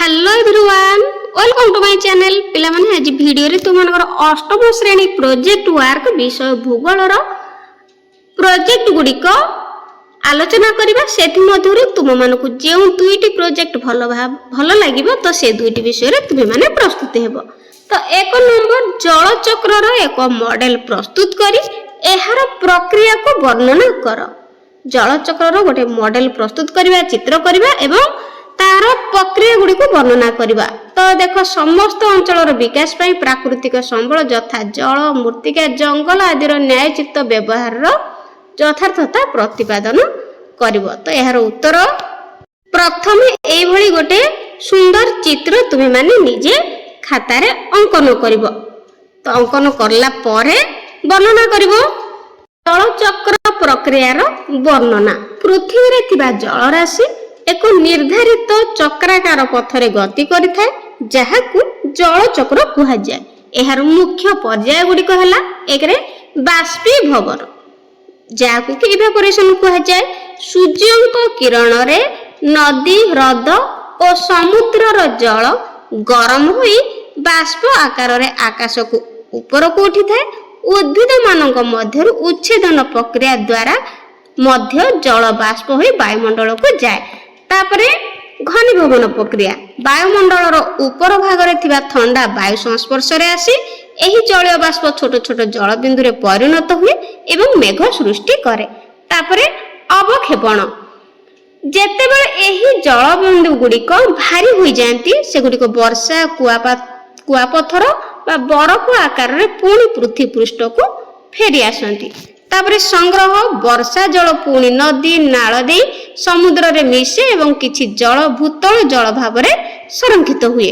Hello everyone welcome to my channel पिला माने आज वीडियो रे तुम मनकर अष्टम श्रेणी प्रोजेक्ट वर्क विषय भूगोल रो प्रोजेक्ट गुडी को आलोचना करिबा सेथि मधुर तुम मानको जेउ दुईटी प्रोजेक्ट भलो लागिबो तो से दुईटी विषय रे तुम माने प्रस्तुत हेबो। तो एक नंबर जल चक्र रो एक मॉडल प्रस्तुत करी एहार प्रक्रिया को वर्णना कर। जल चक्र रो गोटे मॉडल प्रस्तुत करिबा चित्र करिबा एवं तार प्रक्रिया गुडी को वर्णना करिबा। तो देखो समस्त अंचल विकास पाई प्राकृतिक संबल यथा जल मृत्तिका जंगल आदि न्यायोचित व्यवहार यथार्थता प्रतिपादन करिबो। तो यार उत्तर प्रथम एई भली गोटे सुंदर चित्र तुमे माने निजे खाता रे अंकन करिबो। तो अंकन करला परे वर्णना करिबो। जल चक्र प्रक्रिया रो वर्णना पृथ्वी रे थिबा जल राशि एक निर्धारित चक्राकार पथरे गति करिथाय जहाकू जल चक्र कुहा जाय। एहार मुख्य पर्याय गुडी कहला एक रे बाष्पीभवन जहाकू कि इवेपोरेशन कुहा जाय। सूर्यंक किरण रे नदी हृद और समुद्र रो जल गरम होई बाष्प आकार रे आकाश को ऊपर को उठी थाय। उद्भिद मानक मध्यरु उच्छेदन प्रक्रिया द्वारा मध्य जल बाष्प होई वायुमंडल को जाय। तापरे घनीभवन प्रक्रिया वायुमंडल ऊपर भाग रे थिबा ठंडा वायु संस्पर्श रे आसी एही जलीय बाष्प छोट छोट जल बिंदु रे परिणत हुए एवं मेघ सृष्टि करे। तापरे अवक्षेपण जेतेबेले एही जल बिंदु गुडी को भारी होई जांती से गुडी को वर्षा कुआपथर बा बरफ आकार रे पुणी पृथ्वी पृष्ठ को फेरी आसंती। तापरे संग्रह वर्षा जल पुणी नदी नाल दे समुद्र रे मिसे एवं किछि जल भूतल जल भाव रे संरक्षित हुए।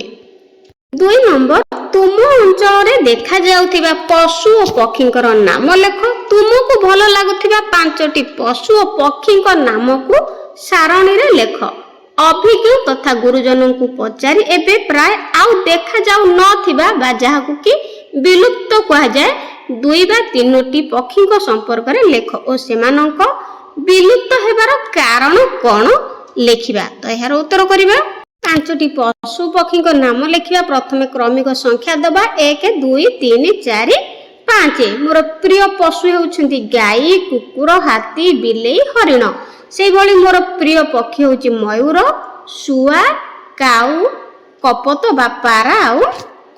2 नंबर तुम अंचल रे देखा जाउथिबा पशु और पक्षींकर नाम लेख। तुमको भलो लागुथिबा 5टी पशु और पक्षींकर नाम को सारणी रे लेख। अभिज्ञ तथा गुरुजनों को पचारि एबे प्राय आउ देखा जाउ नथिबा बा जाहाकू कि विलुप्त कहा जाय 2 बा 3टी पक्षी को संपर्क रे लेख और सेमानक विलुप्त हेबार कारण कोन लेखिबा। तो यार उत्तर करिबा 5टी पशु पक्षी को नाम लेखिबा। प्रथमे क्रमिक संख्या दबा 1 2 3 4 5। मोर प्रिय पशु हेउछंती गाई कुकुर हाथी बिलेई हरिण। से भली मोर प्रिय पक्षी होची मयूर सुआ काऊ कपत बा पारा आ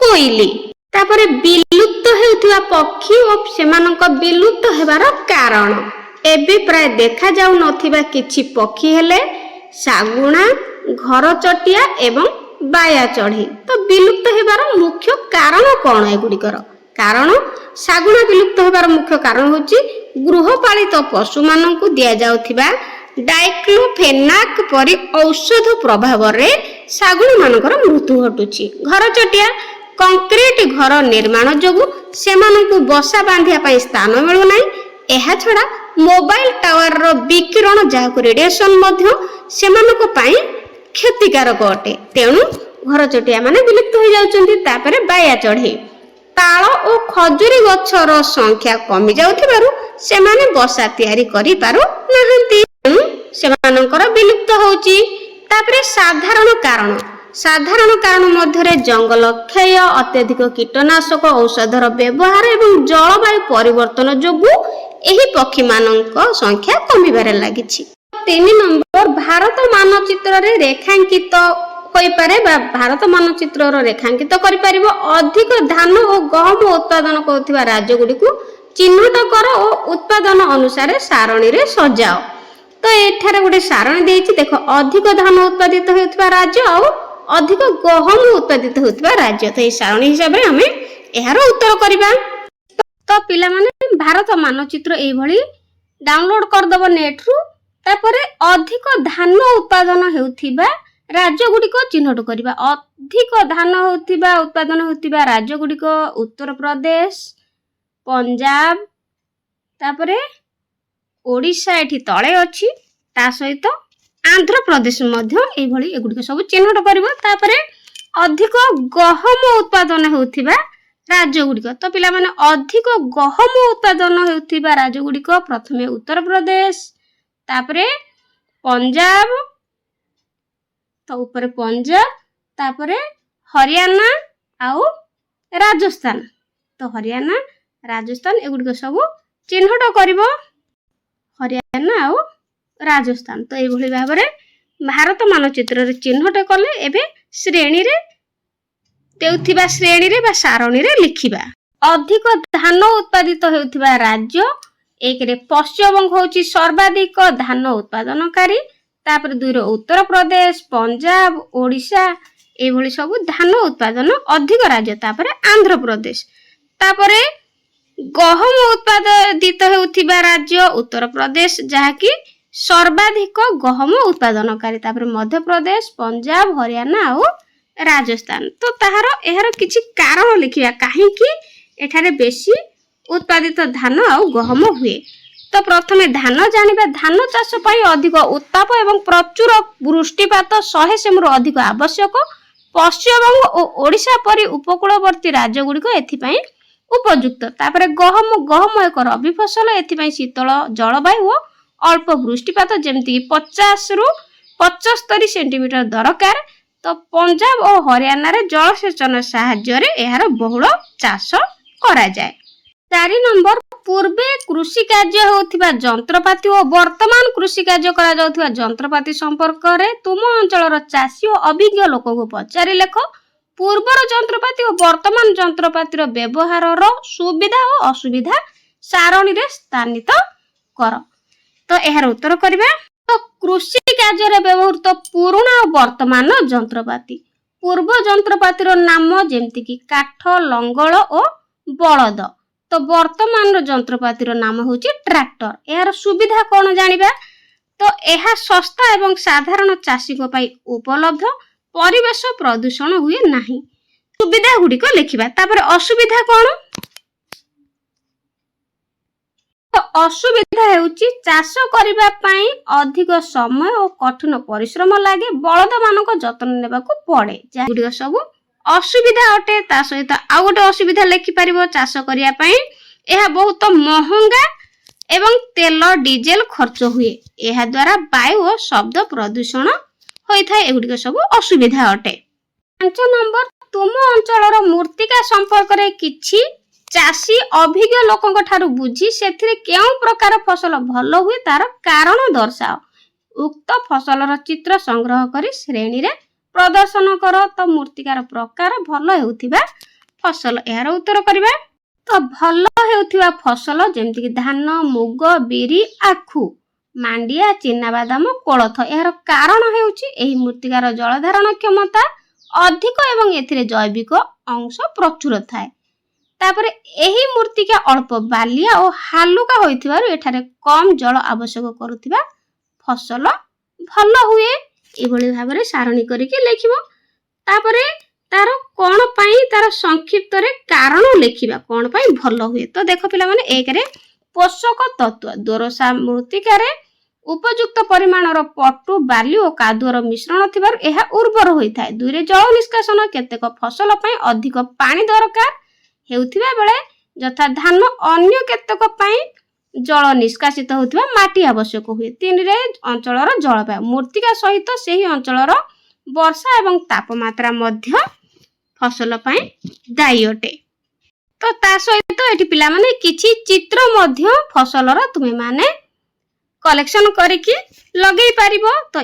कोइली। तापरे विलुप्त हेउथिबा पक्षी और सेमानक विलुप्त हेबार कारण एबे प्राय देखा जाउ नथिबा किछि पक्षी हेले सागुणा घर चटिया एवं बाया चढ़ी। तो विलुप्त हेबार मुख्य कारण कोन एगुडीकर कारण सागुणा विलुप्त हेबार मुख्य कारण होची गृहपालित पशु माननकु दिया जाउथिबा डाइक्लोफेनाक परि औषध प्रभाव रे सागुणा मानकर मृत्यु घटुची। घर चटिया कंक्रीट घर निर्माण जोगु सेमानकु बसा बांधिया पई स्थान मिलु नै। एहा छडा मोबाइल टावर रो विकिरण जाहाकु रेडिएशन मध्य सेमानक पई क्षतिकारक अटे। तेणु घर चटिया माने विलुप्त हो जाउचंती। तापरे बाया चढ़ी ताल और खजुरी गछर संख्या कमी जाउथिबारु सेमाने बसा तयारी करि पारु नहंती। सेमानकर विलुप्त होउची। तापरे साधारण कारण मध्य जंगल क्षय अत्यधिक कीटनाशक औषधर व्यवहार एवं जलवायु परिवर्तन जोगु एही पक्षी मानक संख्या कमिबारे लागिछि। 3 नंबर भारत मानचित्र रे रेखांकित होई पारे बा भारत मानचित्र रो रेखांकित करि परिबो। अधिक धान और गहम उत्पादन करथिबा राज्य गुडी को चिन्हित कर और उत्पादन अनुसार सारणी रे सजाओ। तो एठारे गोटे सारणी देछि देखो अधिक धान उत्पादित होउथिबा राज्य और अधिक गहम उत्पादित होउथिबा राज्य। तो ए सारणी हिसाब रे हमें एहार उत्तर करिबा। तो पिला माने भारत मानचित्र एई भली डाउनलोड कर दबो नेट रु। तापरे अधिक धान उत्पादन हेउथिबा राज्य गुडी को चिन्हट करिबा। अधिक धान होउथिबा उत्पादन होउथिबा राज्य गुडी को उत्तर प्रदेश पंजाब तापरे ओडिशा एठी तळे अछि ता सहित आंध्र प्रदेश मध्य एई भली एगुडी को सब चिन्हट करिवो। तापरे अधिक गहम उत्पादन हेउथिबा राज्य गुडी को। तो पिला माने अधिक गहम उत्पादन हेउथिबा राज्य गुडी को प्रथमे उत्तर प्रदेश तापरे पंजाब तो ऊपर पंजाब तापरे हरियाणा आउ राजस्थान। तो हरियाणा राजस्थान एगुड़िक सब चिन्हट करिवो हरियाणा आउ राजस्थान। तो ये भाव में भारत मानचित्र चिन्हट कले एबे श्रेणी रे देउथिबा श्रेणी रे बा सारणी रे लिखिबा। अधिक धान उत्पादित हेउथिबा राज्य एक रे पश्चिम बंग होची सर्वाधिक धान उत्पादनकारी, तापर दुई रे उत्तर प्रदेश, पंजाब, ओडिशा एभली सब धान उत्पादन अधिक राज्य, तापर आंध्र प्रदेश, तापर गहम उत्पादित हेउथिबा राज्य उत्तर प्रदेश जहाँकि सर्वाधिक गहम उत्पादनकारी, तापर मध्य प्रदेश, पंजाब, हरियाणा और राजस्थान। तो ताहार एहार किछि कारण लिखिया काहे कि एठारे बेसी उत्पादित धान और गहम हुए। तो प्रथमे धान जानिबा। धान चाष पई अधिक उत्ताप एवं प्रचुर वृष्टिपात 100 सेमु अधिक आवश्यक। पश्चिमबंग और ओडिशा परि उपकूलवर्ती राज्य गुड़िक एथिपाई उपयुक्त। तापर गहम एक रबी फसल, एथिपाई शीतल जलवायु और अल्प वृष्टिपात जेमति 50 रु 75 सेंटीमीटर दरकार। तो पंजाब और हरियाणा रे जलसेचन साहाय्य रे एहार बहुल चाष करा जाय। 4 नंबर पूर्वे कृषि कार्य होथिबा जंत्रपाति और वर्तमान कृषि कार्य करा जाउथिबा जंत्रपाति संपर्क रे तुम अंचलर चाषी और अभिज्ञ लोक को पचारि लेख। पूर्वर जंत्रपाति और वर्तमान जंत्रपाति रो व्यवहार रो सुविधा और असुविधा सारणी रे स्थानित कर। तो एहार उत्तर करिबा। तो कृषि कार्य रे व्यवहृत पुराना और वर्तमान जंत्रपाति। पूर्व जंत्रपाति रो नाम जेमति कि काठ, लंगल और बलद। तो वर्तमान जंत्रपाति रो नाम होची ट्रैक्टर। एहार सुविधा कौन जानिबा। तो एहा सस्ता एवं साधारण चाषी को पाई उपलब्ध, परिवेश प्रदूषण हुए नाही। सुविधा गुडी को लिखिबा। तापर असुविधा कौन। तो असुविधा हेउची चाष करिबा पाई अधिक समय और कठिन परिश्रम लागे, बलद मानक जतन नेबा को पड़े। जा गुडी सब असुविधा अटे। ता सहित आ गोटे असुविधा लिखि परिबो चाष करिया पाई एहा बहुत महंगा एवं तेल डीजेल खर्च हुए। एहा द्वारा वायु और शब्द प्रदूषण होई थाए। एगुडी सब असुविधा अटे। 5 नंबर तुम अंचलर मूर्तिका संपर्क रे किछि चाषी अभिज्ञ लोकଙ୍କ ठारू बुझी सेथिरे केउ प्रकार फसल भलो हुए तार कारण दर्शाओ। उक्त फसलर चित्र संग्रह करी श्रेणी रे प्रदर्शन कर। तो मूर्तिकार प्रकार भल हेउथिबा फसल एहार उत्तर करिबा। तो भल हेउथिबा फसल जेमति कि धान, मुग, बिरी, आखु, मांडिया, चिनाबादाम, कोलथ। एहार कारण हेउची एही मूर्तिकार जल धारण क्षमता अधिक एवं एथिरे जैविक अंश प्रचुर थाए। तापर एही मूर्तिका अल्प बालिया और हालुका होइथिबारु एठारे कम जल आवश्यक करूथिबा फसल भल हुए। एभली भाबरे सारणी करिके लेखिबो। तापरे तार कोन पई तार संक्षिप्त रे कारण लेखिबा कोन पई भल हुए। तो देखो पिला माने एक रे पोषक तत्व दोरसा मूर्तिका रे उपयुक्त परिमाणर पटु, बाली और कादुअर मिश्रण थिबार एहा उर्वर होई थाए। दुई रे जल निष्कासन केतेक फसल पई अधिक पानी दरकार हेउथिबा बेले जथा धान अन्य केतेक पई जल निष्कासित होथिबा माटी आवश्यक हुए। 3 रे अंचलर जलवायु मूर्तिका सहित सेही अंचलर वर्षा एवं तापमात्रा मध्य फसल पई दायी अटे। तो ता सहित एठी पिला माने किछि चित्र मध्य फसलर तुमे माने कलेक्शन करिकि लगेई पारिबो। तो